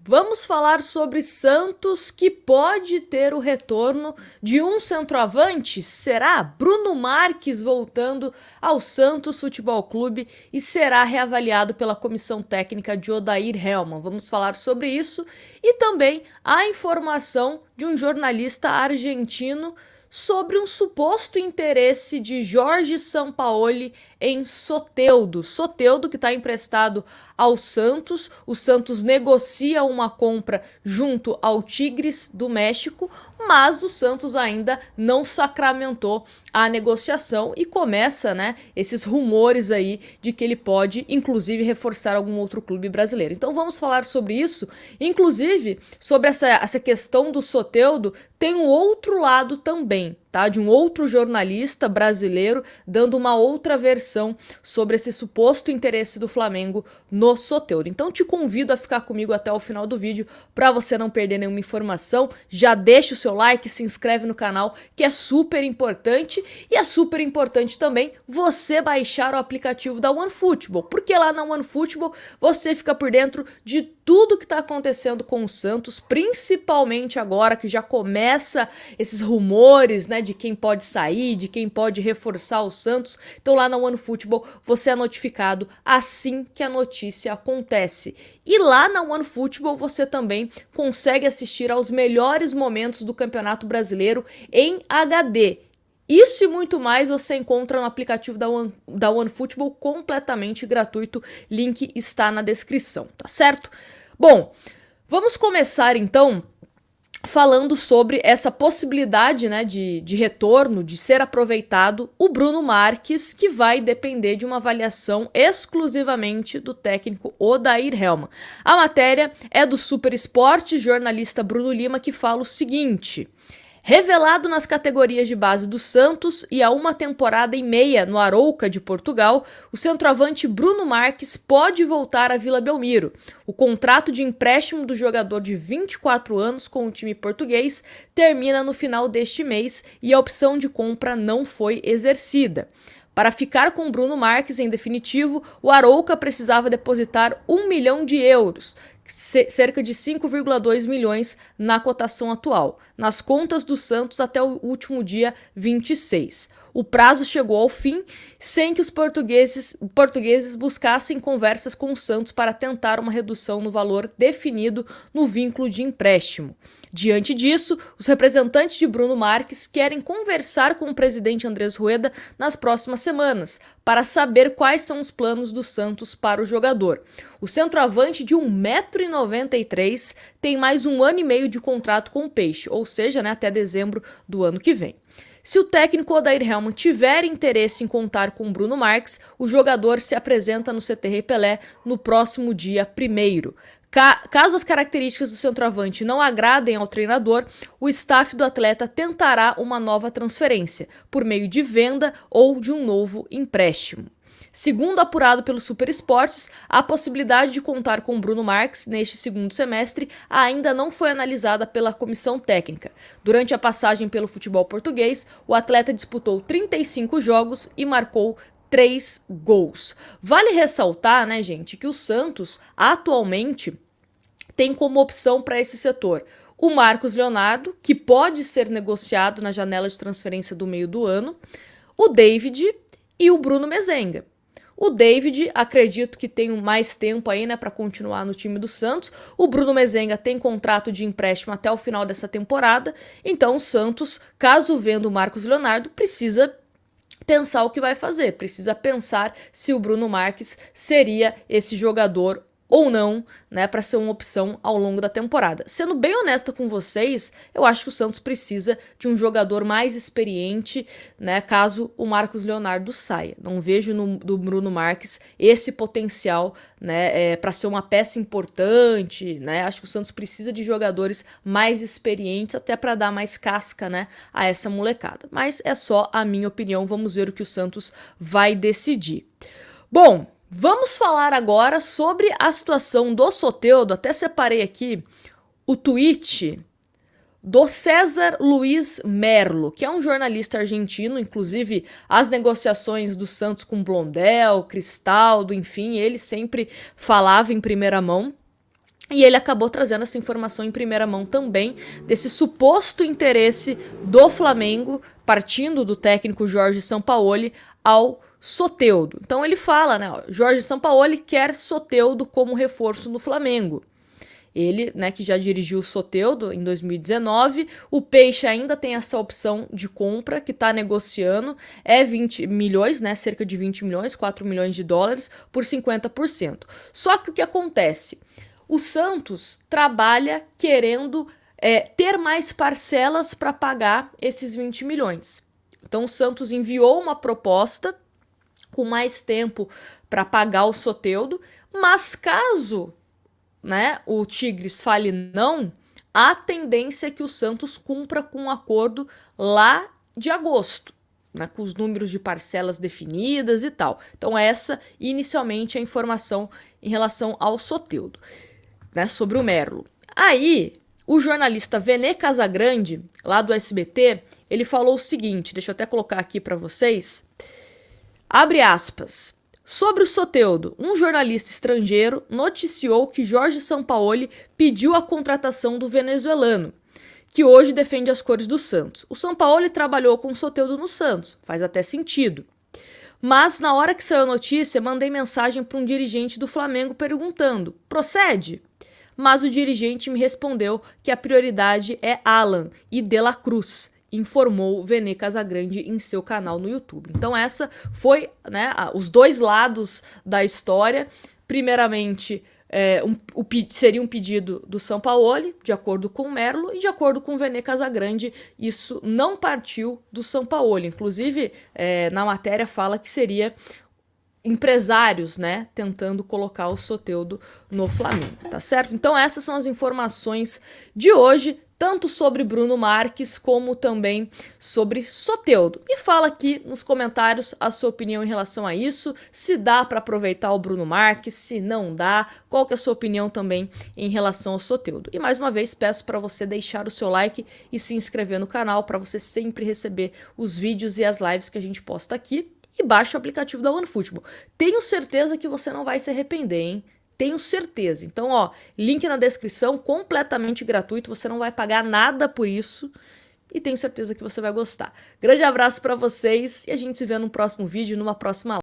Vamos falar sobre Santos, que pode ter o retorno de um centroavante? Será? Bruno Marques voltando ao Santos Futebol Clube e será reavaliado pela comissão técnica de Odair Hellmann. Vamos falar sobre isso e também a informação de um jornalista argentino sobre um suposto interesse de Jorge Sampaoli em Soteldo. Soteldo, que está emprestado ao Santos. O Santos negocia uma compra junto ao Tigres do México, mas o Santos ainda não sacramentou a negociação e começa, esses rumores aí de que ele pode, inclusive, reforçar algum outro clube brasileiro. Então vamos falar sobre isso, inclusive sobre essa questão do Soteldo. Tem um outro lado também, tá? De um outro jornalista brasileiro dando uma outra versão sobre esse suposto interesse do Flamengo no Soteldo. Então te convido a ficar comigo até o final do vídeo para você não perder nenhuma informação. Já deixa o seu like, se inscreve no canal, que é super importante, e é super importante também você baixar o aplicativo da OneFootball, porque lá na OneFootball você fica por dentro de tudo que está acontecendo com o Santos, principalmente agora que já começa esses rumores, de quem pode sair, de quem pode reforçar o Santos. Então lá na OneFootball você é notificado assim que a notícia acontece. E lá na OneFootball você também consegue assistir aos melhores momentos do Campeonato Brasileiro em HD. Isso e muito mais você encontra no aplicativo da OneFootball completamente gratuito. Link está na descrição, tá certo? Bom, vamos começar então falando sobre essa possibilidade, de retorno, de ser aproveitado o Bruno Marques, que vai depender de uma avaliação exclusivamente do técnico Odair Hellmann. A matéria é do Super Esporte, jornalista Bruno Lima, que fala o seguinte: revelado nas categorias de base do Santos e há uma temporada e meia no Arouca de Portugal, o centroavante Bruno Marques pode voltar à Vila Belmiro. O contrato de empréstimo do jogador de 24 anos com o time português termina no final deste mês e a opção de compra não foi exercida. Para ficar com Bruno Marques em definitivo, o Arouca precisava depositar 1 milhão de euros, cerca de 5,2 milhões na cotação atual, nas contas do Santos até o último dia 26. O prazo chegou ao fim sem que os portugueses buscassem conversas com o Santos para tentar uma redução no valor definido no vínculo de empréstimo. Diante disso, os representantes de Bruno Marques querem conversar com o presidente Andrés Rueda nas próximas semanas para saber quais são os planos do Santos para o jogador. O centroavante de 1,93 m tem mais 1 ano e meio de contrato com o Peixe, ou seja, até dezembro do ano que vem. Se o técnico Odair Hellmann tiver interesse em contar com Bruno Marques, o jogador se apresenta no CT Rei Pelé no próximo dia 1º. Caso as características do centroavante não agradem ao treinador, o staff do atleta tentará uma nova transferência, por meio de venda ou de um novo empréstimo. Segundo apurado pelo Super Esportes, a possibilidade de contar com Bruno Marques neste segundo semestre ainda não foi analisada pela comissão técnica. Durante a passagem pelo futebol português, o atleta disputou 35 jogos e marcou 3 gols. Vale ressaltar, gente, que o Santos atualmente tem como opção para esse setor o Marcos Leonardo, que pode ser negociado na janela de transferência do meio do ano, o David e o Bruno Mezenga. O David, acredito que tem mais tempo aí, para continuar no time do Santos. O Bruno Mezenga tem contrato de empréstimo até o final dessa temporada. Então o Santos, caso venda o Marcos Leonardo, precisa pensar o que vai fazer. Precisa pensar se o Bruno Marques seria esse jogador ou não, para ser uma opção ao longo da temporada. Sendo bem honesta com vocês, eu acho que o Santos precisa de um jogador mais experiente, caso o Marcos Leonardo saia. Não vejo do Bruno Marques esse potencial, para ser uma peça importante, Acho que o Santos precisa de jogadores mais experientes, até para dar mais casca, a essa molecada. Mas é só a minha opinião, vamos ver o que o Santos vai decidir. Bom, vamos falar agora sobre a situação do Soteldo. Até separei aqui o tweet do César Luiz Merlo, que é um jornalista argentino. Inclusive as negociações do Santos com Blondel, Cristaldo, enfim, ele sempre falava em primeira mão. E ele acabou trazendo essa informação em primeira mão também, desse suposto interesse do Flamengo, partindo do técnico Jorge Sampaoli, ao Soteldo. Então ele fala, né, ó, Jorge Sampaoli quer Soteldo como reforço no Flamengo. Ele, né, que já dirigiu o Soteldo em 2019, o Peixe ainda tem essa opção de compra que está negociando, é 20 milhões, né, cerca de 20 milhões, 4 milhões de dólares por 50%. Só que o que acontece? O Santos trabalha querendo ter mais parcelas para pagar esses 20 milhões. Então o Santos enviou uma proposta com mais tempo para pagar o Soteldo, mas caso, né, o Tigres fale não, a tendência é que o Santos cumpra com um acordo lá de agosto, né, com os números de parcelas definidas e tal. Então essa, inicialmente, é a informação em relação ao Soteldo, né, sobre o Merlo. Aí, o jornalista Vene Casagrande, lá do SBT, ele falou o seguinte, deixa eu até colocar aqui para vocês, abre aspas, sobre o Soteldo, um jornalista estrangeiro noticiou que Jorge Sampaoli pediu a contratação do venezuelano, que hoje defende as cores do Santos. O Sampaoli trabalhou com o Soteldo no Santos, faz até sentido. Mas na hora que saiu a notícia, mandei mensagem para um dirigente do Flamengo perguntando, procede? Mas o dirigente me respondeu que a prioridade é Alan e De La Cruz, informou Vene Casagrande em seu canal no YouTube. Então essa foi, né, os dois lados da história. Primeiramente, seria um pedido do Sampaoli, de acordo com o Merlo, e de acordo com o Vene Casagrande, isso não partiu do Sampaoli. Inclusive, na matéria fala que seria empresários, né, tentando colocar o Soteldo no Flamengo, tá certo? Então essas são as informações de hoje, tanto sobre Bruno Marques como também sobre Soteldo. Me fala aqui nos comentários a sua opinião em relação a isso, se dá para aproveitar o Bruno Marques, se não dá, qual que é a sua opinião também em relação ao Soteldo. E mais uma vez peço para você deixar o seu like e se inscrever no canal para você sempre receber os vídeos e as lives que a gente posta aqui. E baixe o aplicativo da OneFootball. Tenho certeza que você não vai se arrepender, hein? Tenho certeza. Então, ó, link na descrição, completamente gratuito, você não vai pagar nada por isso. E tenho certeza que você vai gostar. Grande abraço para vocês e a gente se vê no próximo vídeo, numa próxima live.